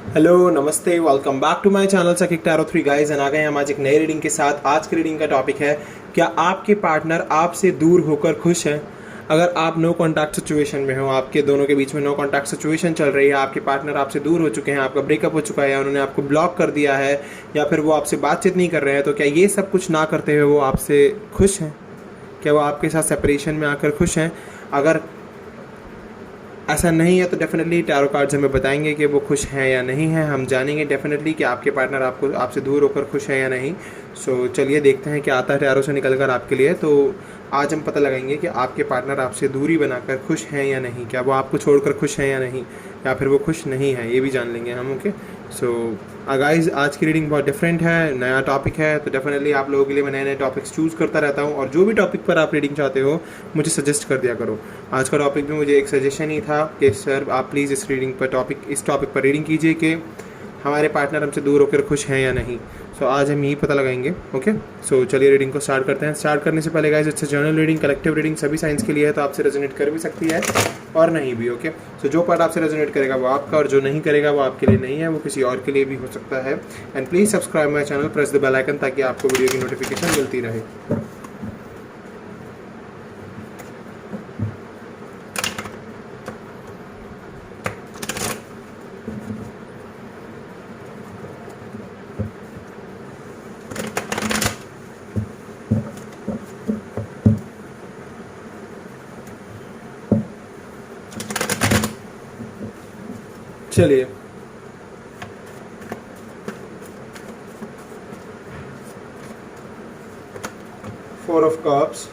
Hello नमस्ते, welcome back to my channel सकिक tarot 3 guys. And आ गए हम आज एक नई रीडिंग के साथ। आज की रीडिंग का टॉपिक है, क्या आपके पार्टनर आपसे दूर होकर खुश हैं? अगर आप नो कॉन्टैक्ट सिचुएशन में हो, आपके दोनों के बीच में नो कॉन्टैक्ट सिचुएशन चल रही है, आपके पार्टनर आपसे दूर हो चुके हैं, आपका ब्रेकअप हो चुका है, उन्होंने आपको ब्लॉक कर दिया है या फिर वो आपसे बातचीत नहीं कर रहे हैं, तो क्या ये सब कुछ ना करते हुए वो आपसे खुश हैं? क्या वो आपके साथ सेपरेशन में आकर खुश हैं? अगर ऐसा नहीं है तो डेफिनेटली टैरो कार्ड्स हमें बताएंगे कि वो खुश हैं या नहीं हैं। हम जानेंगे डेफिनेटली कि आपके पार्टनर आपको आपसे दूर होकर खुश हैं या नहीं। सो चलिए देखते हैं क्या आता है टैरो से निकल कर आपके लिए। तो आज हम पता लगाएंगे कि आपके पार्टनर आपसे दूरी बनाकर खुश हैं या नहीं, क्या वो आपको छोड़कर खुश हैं या नहीं, या फिर वो खुश नहीं है, ये भी जान लेंगे हम। ओके, सो गाइस आज की रीडिंग बहुत डिफरेंट है, नया टॉपिक है, तो डेफिनेटली आप लोगों के लिए मैं नए नए टॉपिक्स चूज़ करता रहता हूँ। और जो भी टॉपिक पर आप रीडिंग चाहते हो मुझे सजेस्ट कर दिया करो। आज का टॉपिक भी मुझे एक सजेशन ही था कि सर आप प्लीज़ इस टॉपिक पर रीडिंग कीजिए कि हमारे पार्टनर हमसे दूर होकर खुश हैं या नहीं। सो आज हम यही पता लगाएंगे। ओके, सो चलिए रीडिंग को स्टार्ट करते हैं। स्टार्ट करने से पहले guys, it's journal reading, collective reading सभी साइंस के लिए है, तो आपसे रेजोनेट कर भी सकती है और नहीं भी। ओके, सो जो पार्ट आपसे रेजोनेट करेगा वो आपका, और जो नहीं करेगा वो आपके लिए नहीं है, वो किसी और के लिए भी हो सकता है। And please subscribe my channel, press the bell icon, ताकि आपको वीडियो की नोटिफिकेशन मिलती रहे। चलिए, 4 of cups,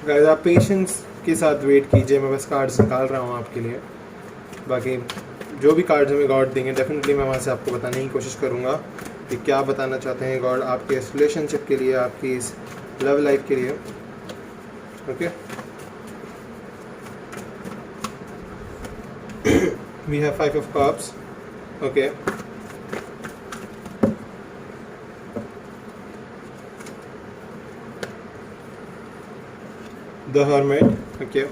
गाइस आप पेशेंस के साथ वेट कीजिए, मैं बस कार्ड्स निकाल रहा हूँ आपके लिए। बाकी जो भी कार्ड्स हमें गॉड देंगे डेफिनेटली मैं वहाँ से आपको बताने की कोशिश करूँगा कि क्या बताना चाहते हैं गॉड आपके इस रिलेशनशिप के लिए, आपकी इस लव लाइफ के लिए। Okay, we have 5 of cups. Okay, the hermit. Okay,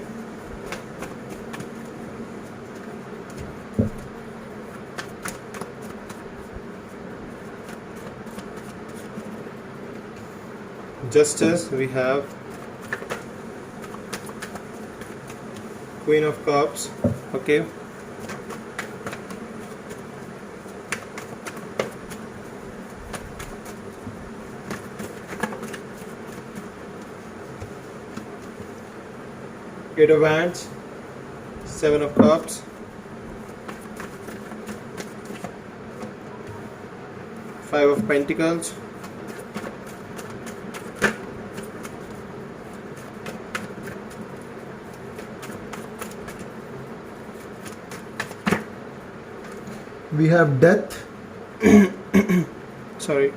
justice. We have queen of cups. Okay, eight of wands, 7 of cups, 5 of pentacles, we have death. Sorry,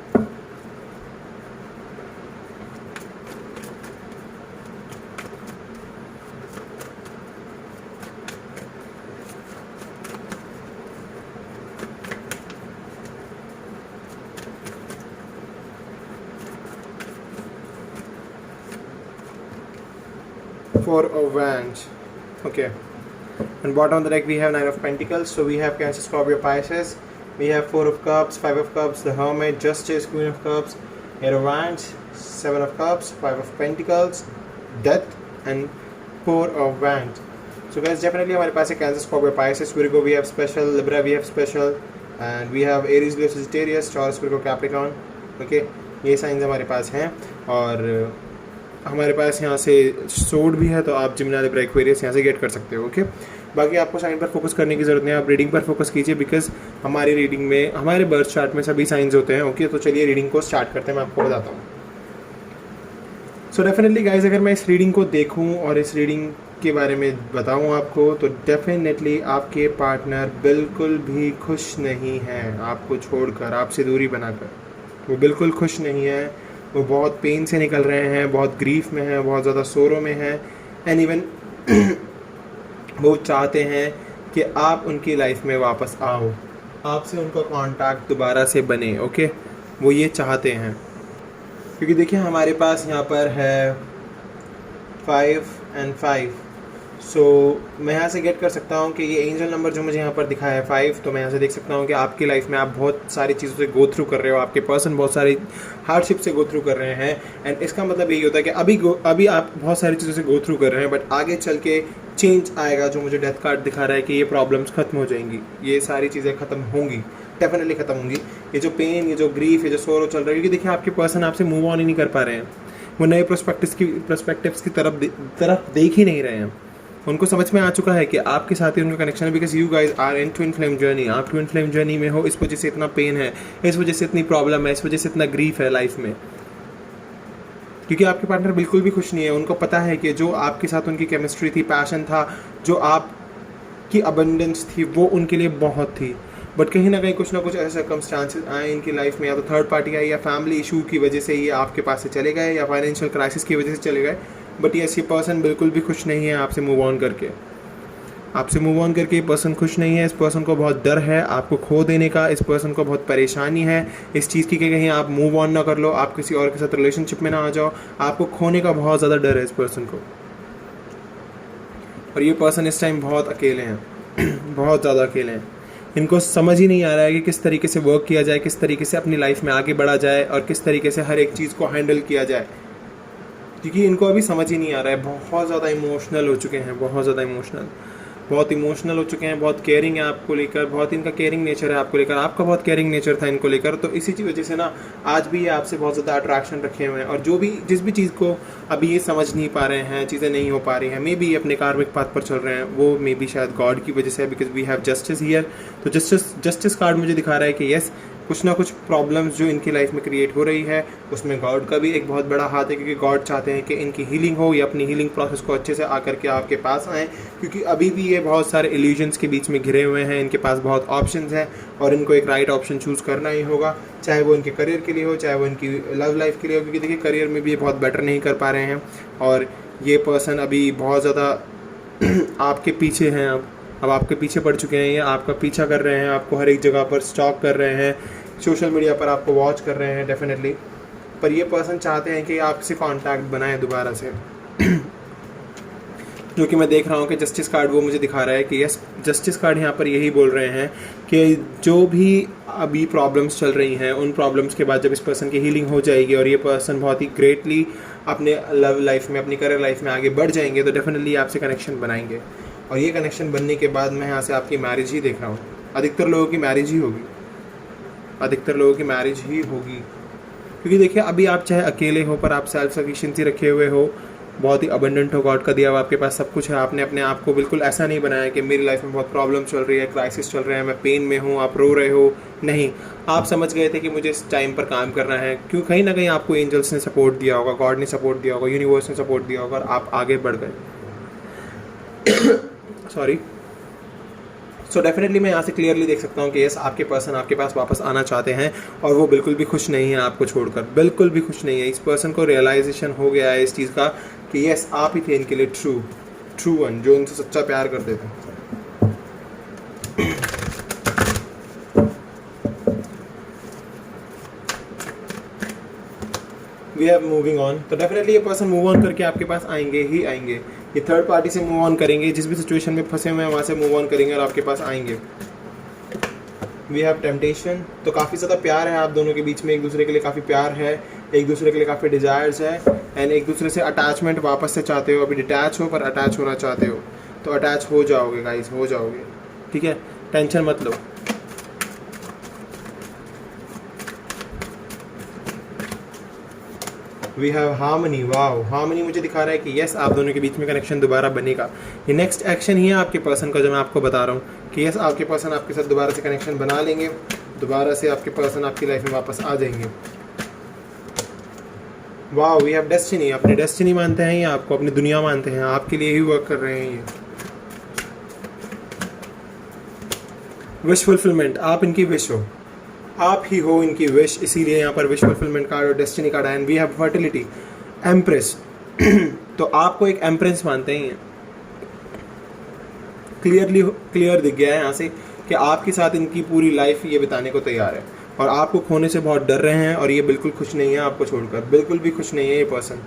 Four of wands. Okay, and bottom of the deck we have 9 of pentacles. So we have Cancer, Scorpio, Pisces. We have 4 of cups, 5 of cups, the hermit, justice, queen of cups, 8 of wands, 7 of cups, 5 of pentacles, death, and 4 of wands. So guys, definitely हमारे पास है Cancer, Scorpio, Pisces, Virgo we have special, Libra we have special, and we have Aries, Leo, Sagittarius, Taurus, Virgo, Capricorn. Okay, ये science हमारे पास हैं। और हमारे पास यहाँ से सोड भी है, तो आप जिमिनी लिब्रा एक्वेरियस यहाँ से गेट कर सकते हो। ओके, बाकी आपको साइन पर फोकस करने की ज़रूरत नहीं है, आप रीडिंग पर फोकस कीजिए, बिकॉज हमारी रीडिंग में, हमारे बर्थ चार्ट में सभी साइंस होते हैं। ओके, तो चलिए रीडिंग को स्टार्ट करते हैं, मैं आपको बताता हूँ। सो डेफिनेटली गाइज, अगर मैं इस रीडिंग को देखूँ और इस रीडिंग के बारे में बताऊँ आपको, तो डेफिनेटली आपके पार्टनर बिल्कुल भी खुश नहीं हैं आपको छोड़कर, आपसे दूरी बनाकर। वो बिल्कुल खुश नहीं है, वो बहुत पेन से निकल रहे हैं, बहुत ग्रीफ में हैं, बहुत ज़्यादा सोरो में हैं, एंड इवन वो चाहते हैं कि आप उनकी लाइफ में वापस आओ, आपसे उनका कांटेक्ट दोबारा से बने। ओके, वो ये चाहते हैं, क्योंकि देखिए हमारे पास यहाँ पर है 5 और 5। सो मैं यहाँ से गेट कर सकता हूँ कि ये एंजल नंबर जो मुझे यहाँ पर दिखा है 5, तो मैं यहाँ से देख सकता हूँ कि आपकी लाइफ में आप बहुत सारी चीज़ों से गो थ्रू कर रहे हो, आपके पर्सन बहुत सारी हार्डशिप से गो थ्रू कर रहे हैं। एंड इसका मतलब यही होता है कि अभी आप बहुत सारी चीज़ों से गो थ्रू कर रहे हैं, बट आगे चल के चेंज आएगा, जो मुझे डेथ कार्ड दिखा रहा है कि ये प्रॉब्लम्स खत्म हो जाएंगी, ये सारी चीज़ें खत्म होंगी, डेफिनेटली खत्म होंगी। ये जो पेन, ये जो ग्रीफ, ये जो सोरो चल रहा है, क्योंकि देखिए आपके पर्सन आपसे मूव ऑन ही नहीं कर पा रहे हैं, वो नए प्रोस्पेक्टिव्स की तरफ देख ही नहीं रहे हैं। उनको समझ में आ चुका है कि आपके साथ ही उनका कनेक्शन है, because you guys are in twin flame journey. आप ट्विन फ्लेम जर्नी में हो, इस वजह से इतना पेन है, इस वजह से इतनी प्रॉब्लम है, इस वजह से इतना ग्रीफ है लाइफ में, क्योंकि आपके पार्टनर बिल्कुल भी खुश नहीं है। उनको पता है कि जो आपके साथ उनकी केमिस्ट्री थी, पैशन था, जो आपकी अबंडेंस थी, वो उनके लिए बहुत थी, बट कहीं ना कहीं कुछ ना कुछ ऐसे सर्कमस्टांसेस आए इनकी लाइफ में, या तो थर्ड पार्टी आई, या फैमिली इशू की वजह से ये आपके पास से चले गए, या फाइनेंशियल क्राइसिस की वजह से चले गए। बट ये पर्सन बिल्कुल भी खुश नहीं है आपसे मूव ऑन करके। आपसे मूव ऑन करके ये पर्सन खुश नहीं है। इस पर्सन को बहुत डर है आपको खो देने का, इस पर्सन को बहुत परेशानी है इस चीज़ की कि कहीं आप मूव ऑन ना कर लो, आप किसी और के साथ रिलेशनशिप में ना आ जाओ। आपको खोने का बहुत ज़्यादा डर है इस पर्सन को, और ये पर्सन इस टाइम बहुत अकेले हैं बहुत ज़्यादा अकेले हैं। इनको समझ ही नहीं आ रहा है कि किस तरीके से वर्क किया जाए, किस तरीके से अपनी लाइफ में आगे बढ़ा जाए, और किस तरीके से हर एक चीज़ को हैंडल किया जाए, क्योंकि इनको अभी समझ ही नहीं आ रहा है। बहुत ज़्यादा इमोशनल हो चुके हैं, बहुत ज़्यादा बहुत इमोशनल हो चुके हैं, बहुत केयरिंग है आपको लेकर, बहुत इनका केयरिंग नेचर है आपको लेकर, आपका बहुत केयरिंग नेचर था इनको लेकर। तो इसी की वजह से ना आज भी ये आपसे बहुत ज़्यादा अट्रैक्शन रखे हुए हैं, और जिस भी चीज़ को अभी ये समझ नहीं पा रहे हैं, चीज़ें नहीं हो पा रही हैं, मे बी अपने कार्मिक पाथ पर चल रहे हैं, वो मे बी शायद गॉड की वजह से है, because we have justice here. तो जस्टिस कार्ड मुझे दिखा रहा है कि येस, कुछ ना कुछ प्रॉब्लम्स जो इनकी लाइफ में क्रिएट हो रही है, उसमें गॉड का भी एक बहुत बड़ा हाथ है, क्योंकि गॉड चाहते हैं कि इनकी हीलिंग हो, या अपनी हीलिंग प्रोसेस को अच्छे से आकर के आपके पास आएँ, क्योंकि अभी भी ये बहुत सारे इल्यूजन्स के बीच में घिरे हुए हैं। इनके पास बहुत ऑप्शंस हैं, और इनको एक राइट ऑप्शन चूज़ करना ही होगा, चाहे वो इनके करियर के लिए हो, चाहे वो इनकी लव लाइफ के लिए हो, क्योंकि देखिए करियर में भी ये बहुत बेटर नहीं कर पा रहे हैं, और ये पर्सन अभी बहुत ज़्यादा आपके पीछे हैं। अब आपके पीछे पड़ चुके हैं, ये आपका पीछा कर रहे हैं, आपको हर एक जगह पर स्टॉक कर रहे हैं, सोशल मीडिया पर आपको वॉच कर रहे हैं डेफिनेटली। पर ये पर्सन चाहते हैं कि आपसे कांटेक्ट बनाएं दोबारा से जो कि मैं देख रहा हूँ कि जस्टिस कार्ड वो मुझे दिखा रहा है कि यस, जस्टिस कार्ड यहाँ पर यही बोल रहे हैं कि जो भी अभी प्रॉब्लम्स चल रही हैं, उन प्रॉब्लम्स के बाद जब इस पर्सन की हीलिंग हो जाएगी, और ये पर्सन बहुत ही ग्रेटली अपने लव लाइफ में, अपनी करियर लाइफ में आगे बढ़ जाएंगे, तो डेफिनेटली आपसे कनेक्शन बनाएंगे। और ये कनेक्शन बनने के बाद मैं यहाँ से आपकी मैरिज ही देख रहा हूँ। अधिकतर लोगों की मैरिज ही होगी, अधिकतर लोगों की मैरिज ही होगी, क्योंकि देखिए अभी आप चाहे अकेले हो, पर आप सेल्फ सफिशिएंसी रखे हुए हो, बहुत ही अबंडेंट हो, गॉड का दिया हुआ आपके पास सब कुछ है। आपने अपने आप को बिल्कुल ऐसा नहीं बनाया कि मेरी लाइफ में बहुत प्रॉब्लम चल रही है, क्राइसिस चल रहे हैं, मैं पेन में हूँ, आप रो रहे हो। नहीं, आप समझ गए थे कि मुझे इस टाइम पर काम करना है, क्यों कहीं ना कहीं आपको एंजल्स ने सपोर्ट दिया होगा, गॉड ने सपोर्ट दिया होगा, यूनिवर्स ने सपोर्ट दिया होगा, और आप आगे बढ़ गए सॉरी। सो डेफिनेटली मैं यहाँ से क्लियरली देख सकता हूँ कि यस, आपके पर्सन आपके पास वापस आना चाहते हैं, और वो बिल्कुल भी खुश नहीं है आपको छोड़कर, बिल्कुल भी खुश नहीं है। इस पर्सन को रियलाइजेशन हो गया है इस चीज़ का कि यस, आप ही थे इनके लिए ट्रू वन, जो इनसे सच्चा प्यार करते थे। वी हैव मूविंग ऑन, तो डेफिनेटली ये पर्सन मूव ऑन करके आपके पास आएंगे ही आएंगे। ये थर्ड पार्टी से मूव ऑन करेंगे, जिस भी सिचुएशन में फंसे हुए हैं वहाँ से मूव ऑन करेंगे और आपके पास आएंगे। वी हैव टेम्पटेशन, तो काफ़ी ज़्यादा प्यार है आप दोनों के बीच में, एक दूसरे के लिए काफ़ी प्यार है, एक दूसरे के लिए काफ़ी डिज़ायर्स है, एंड एक दूसरे से अटैचमेंट वापस से चाहते हो। अभी डिटैच हो पर अटैच होना चाहते हो, तो अटैच हो जाओगे गाइस, हो जाओगे, ठीक है, टेंशन मत लो। We have harmony. Wow, harmony मुझे दिखा रहा है कि यस आप दोनों के बीच में कनेक्शन दोबारा बनेगा। ये नेक्स्ट एक्शन ही है आपके पर्सन का जो मैं आपको बता रहा हूँ कि यस आपके पर्सन आपके साथ दोबारा से कनेक्शन बना लेंगे, दोबारा से आपके पर्सन आपकी लाइफ में वापस आ जाएंगे। Wow, we have destiny. अपनी डेस्टिनी मानते हैं या आपको अपनी दुनिया मानते हैं, आपके लिए ही वर्क कर रहे हैं ये। विश फुलफिलमेंट, आप इनकी विश हो, आप ही हो इनकी विश, इसीलिए यहाँ पर विश फुलफिलमेंट कार्ड और डेस्टिनी कार्ड है। And we have fertility, empress. तो आपको एक एम्प्रेस मानते हैं, क्लियर दिख गया है यहाँ से कि आपके साथ इनकी पूरी लाइफ ये बिताने को तैयार है और आपको खोने से बहुत डर रहे हैं और ये बिल्कुल खुश नहीं है आपको छोड़कर, बिल्कुल भी खुश नहीं है ये पर्सन।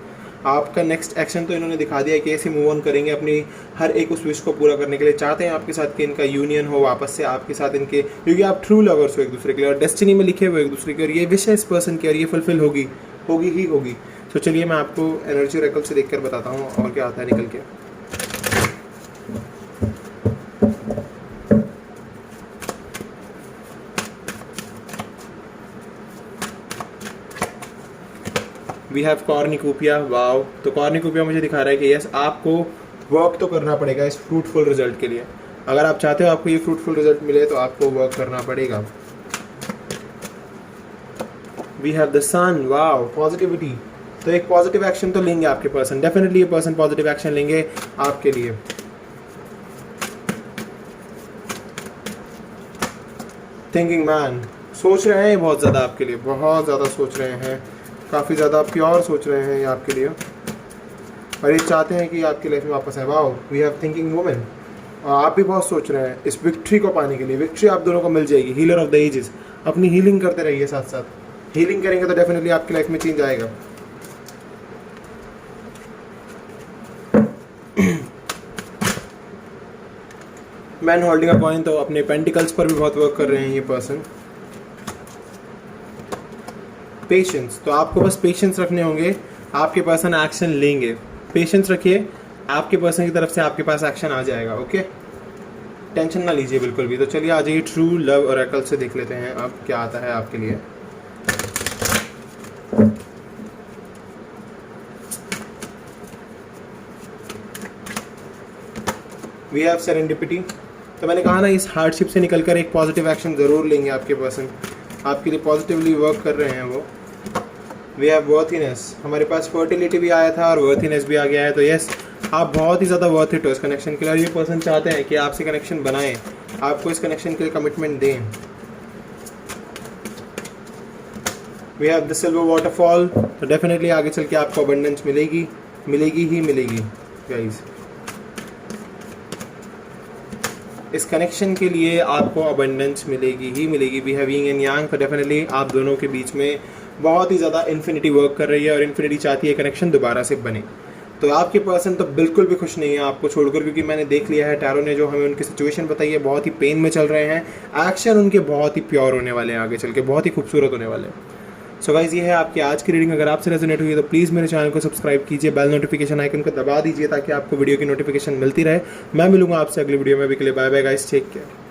आपका नेक्स्ट एक्शन तो इन्होंने दिखा दिया कि कैसे मूव ऑन करेंगे अपनी हर एक उस विश को पूरा करने के लिए। चाहते हैं आपके साथ कि इनका यूनियन हो वापस से आपके साथ इनके, क्योंकि आप ट्रू लवर्स हो एक दूसरे के लिए और डेस्टिनी में लिखे हुए एक दूसरे के, और ये विश है इस पर्सन की और ये फुलफिल होगी ही होगी। तो चलिए मैं आपको एनर्जी ऑरेकल से देखकर बताता हूँ और क्या आता है निकल के। We have कॉर्निकोपिया। वाओ, तो कॉर्निकोपिया मुझे दिखा रहा है कि यस आपको वर्क तो करना पड़ेगा इस फ्रूटफुल रिजल्ट के लिए। अगर आप चाहते हो आपको ये फ्रूटफुल रिजल्ट मिले तो आपको वर्क करना पड़ेगा। We have the sun. Wow, positivity. तो एक पॉजिटिव एक्शन तो लेंगे आपके पर्सन, डेफिनेटली ये पर्सन पॉजिटिव एक्शन लेंगे आपके लिए। थिंकिंग मैन, सोच रहे हैं बहुत ज़्यादा आपके लिए, बहुत ज़्यादा सोच रहे हैं, काफ़ी ज़्यादा प्योर सोच रहे हैं ये आपके लिए और ये चाहते हैं कि आपकी लाइफ में वापस आए। Wow, we have thinking women. और आप भी बहुत सोच रहे हैं इस विक्ट्री को पाने के लिए। विक्ट्री आप दोनों को मिल जाएगी। हीलर ऑफ द एजेस, अपनी हीलिंग करते रहिए, साथ साथ हीलिंग करेंगे तो डेफिनेटली आपकी लाइफ में चेंज आएगा। मैन होल्डिंग अ कॉइन, तो अपने पेंटिकल्स पर भी बहुत वर्क कर रहे हैं ये पर्सन। पेशेंस, तो आपको बस पेशेंस रखने होंगे, आपके पर्सन एक्शन लेंगे। पेशेंस रखिए, आपके पर्सन की तरफ से आपके पास एक्शन आ जाएगा। ओके, टेंशन ना लीजिए बिल्कुल भी। तो चलिए आ जाइए ट्रू लव ऑरेकल से देख लेते हैं अब क्या आता है आपके लिए। We have serendipity. तो मैंने कहा ना इस हार्डशिप से निकलकर एक पॉजिटिव एक्शन ज़रूर लेंगे आपके पर्सन, आपके लिए पॉजिटिवली वर्क कर रहे हैं वो। वी हैव वर्थीनेस, हमारे पास फर्टिलिटी भी आया था और वर्थीनेस भी आ गया है। तो यस आप बहुत ही ज़्यादा वर्थ इट हो इस कनेक्शन के लिए। ये पर्सन चाहते हैं कि आपसे कनेक्शन बनाएं, आपको इस कनेक्शन के लिए कमिटमेंट दें। We have the silver waterfall, तो डेफिनेटली आगे चल के आपको अबंडेंस मिलेगी गाइस। इस कनेक्शन के लिए आपको अबंडेंस मिलेगी। We have yin and yang, तो डेफिनेटली आप दोनों के बीच में बहुत ही ज़्यादा इन्फिनिटी वर्क कर रही है और इन्फिनिटी चाहती है कनेक्शन दोबारा से बने। तो आपके पर्सन तो बिल्कुल भी खुश नहीं है आपको छोड़कर, क्योंकि मैंने देख लिया है टैरो ने जो हमें उनकी सिचुएशन बताई है, बहुत ही पेन में चल रहे हैं। एक्शन उनके बहुत ही प्योर होने वाले हैं, आगे चल के बहुत ही खूबसूरत होने वाले हैं। सो गाइस, ये है आपकी आज की रीडिंग। अगर आपसे रेजोनेट हुई है तो प्लीज़ मेरे चैनल को सब्सक्राइब कीजिए, बेल नोटिफिकेशन आइकन को दबा दीजिए ताकि आपको वीडियो की नोटिफिकेशन मिलती रहे। मैं मिलूंगा आपसे अगली वीडियो में। अभी के लिए bye bye guys, take care.